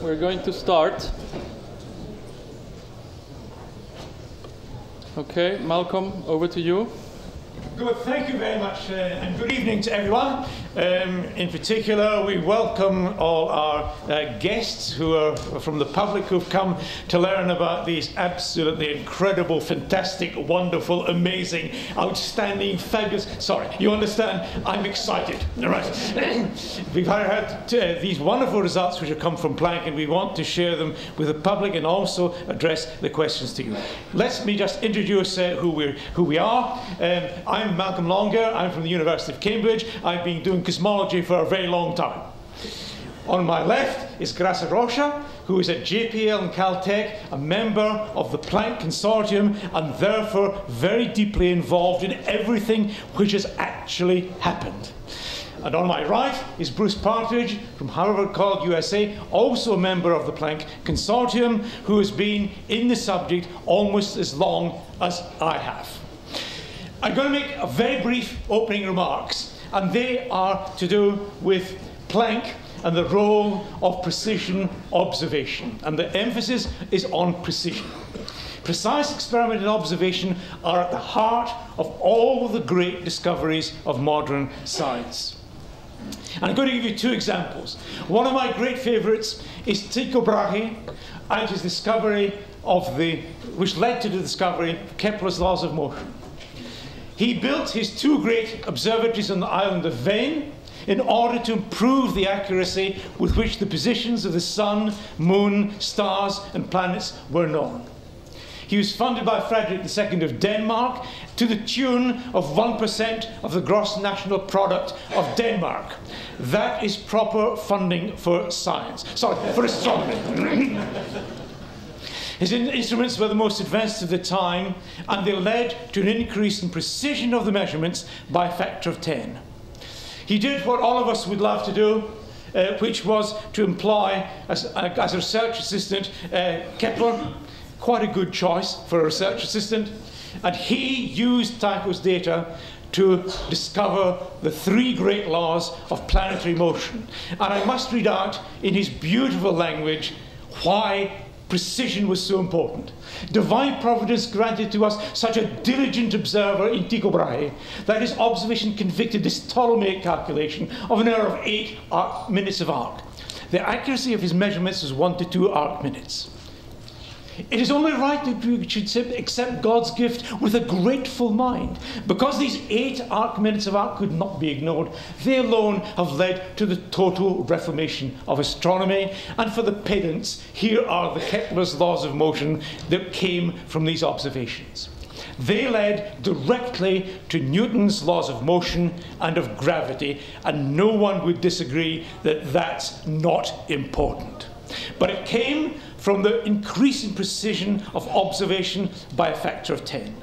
We're going to start. Okay, Malcolm, over to you. Good, thank you very much, and good evening to everyone. In particular, we welcome all our guests who are from the public who've come to learn about these absolutely incredible, fantastic, wonderful, amazing, outstanding, fabulous. Sorry, you understand? I'm excited. All right. We've heard these wonderful results which have come from Planck, and we want to share them with the public and also address the questions to you. Let me just introduce who we are. I'm Malcolm Longair. I'm from the University of Cambridge. I've been doing cosmology for a very long time. On my left is Graça Rocha, who is at JPL and Caltech, a member of the Planck Consortium, and therefore very deeply involved in everything which has actually happened. And on my right is Bruce Partridge from Harvard College, USA, also a member of the Planck Consortium, who has been in the subject almost as long as I have. I'm going to make a very brief opening remarks, and they are to do with Planck and the role of precision observation. And the emphasis is on precision. Precise experiment and observation are at the heart of all the great discoveries of modern science. And I'm going to give you two examples. One of my great favourites is Tycho Brahe and his discovery of which led to the discovery of Kepler's laws of motion. He built his two great observatories on the island of Hven in order to improve the accuracy with which the positions of the sun, moon, stars, and planets were known. He was funded by Frederick II of Denmark to the tune of 1% of the gross national product of Denmark. That is proper funding for science. Sorry, for astronomy. His instruments were the most advanced of the time, and they led to an increase in precision of the measurements by a factor of 10. He did what all of us would love to do, which was to employ, as a research assistant, Kepler. Quite a good choice for a research assistant. And he used Tycho's data to discover the three great laws of planetary motion. And I must read out in his beautiful language why precision was so important. Divine providence granted to us such a diligent observer in Tycho Brahe that his observation convicted this Ptolemaic calculation of an error of 8 minutes of arc. The accuracy of his measurements was 1 to 2 arc minutes. It is only right that we should accept God's gift with a grateful mind. Because these 8 arc minutes of arc could not be ignored, they alone have led to the total reformation of astronomy. And for the pedants, here are the Kepler's laws of motion that came from these observations. They led directly to Newton's laws of motion and of gravity, and no one would disagree that that's not important. But it came from the increasing precision of observation by a factor of 10.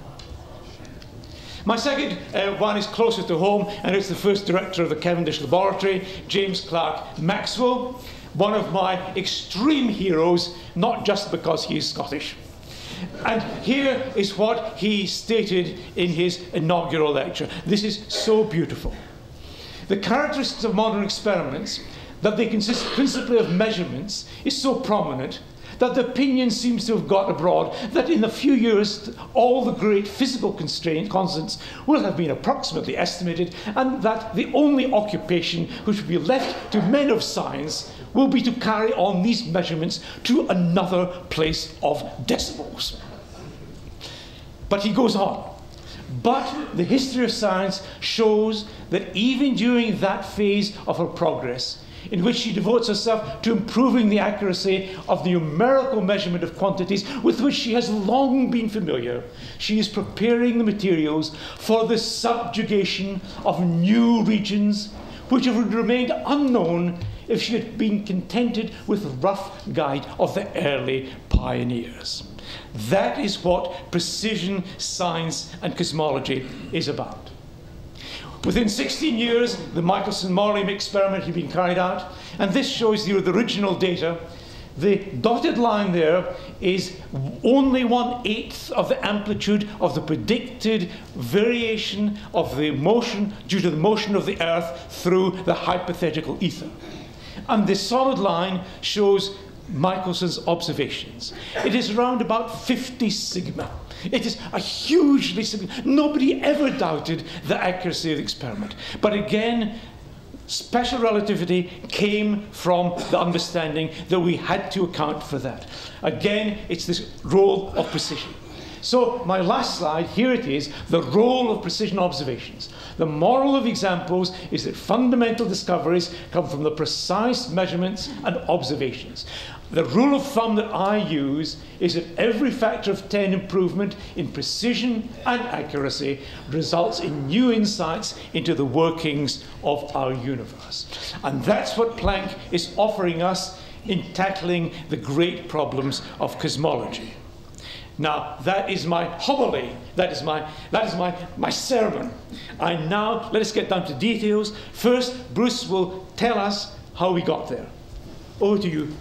My second one is closer to home, and it's the first director of the Cavendish Laboratory, James Clerk Maxwell, one of my extreme heroes, not just because he is Scottish. And here is what he stated in his inaugural lecture. This is so beautiful. The characteristics of modern experiments, that they consist principally of measurements, is so prominent that the opinion seems to have got abroad that in a few years all the great physical constants will have been approximately estimated, and that the only occupation which will be left to men of science will be to carry on these measurements to another place of decimals. But he goes on. But the history of science shows that even during that phase of her progress, in which she devotes herself to improving the accuracy of the numerical measurement of quantities with which she has long been familiar, she is preparing the materials for the subjugation of new regions which would remain unknown if she had been contented with the rough guide of the early pioneers. That is what precision science and cosmology is about. Within 16 years, the Michelson-Morley experiment had been carried out, and this shows you the original data. The dotted line there is only 1/8 of the amplitude of the predicted variation of the motion due to the motion of the Earth through the hypothetical ether. And the solid line shows Michelson's observations. It is around about 50 sigma. It is a hugely significant. Nobody ever doubted the accuracy of the experiment. But again, special relativity came from the understanding that we had to account for that. Again, it's this role of precision. So my last slide, here it is, the role of precision observations. The moral of examples is that fundamental discoveries come from the precise measurements and observations. The rule of thumb that I use is that every factor of 10 improvement in precision and accuracy results in new insights into the workings of our universe. And that's what Planck is offering us in tackling the great problems of cosmology. Now, that is my homily. That is my sermon. And now, let us get down to details. First, Bruce will tell us how we got there. Over to you.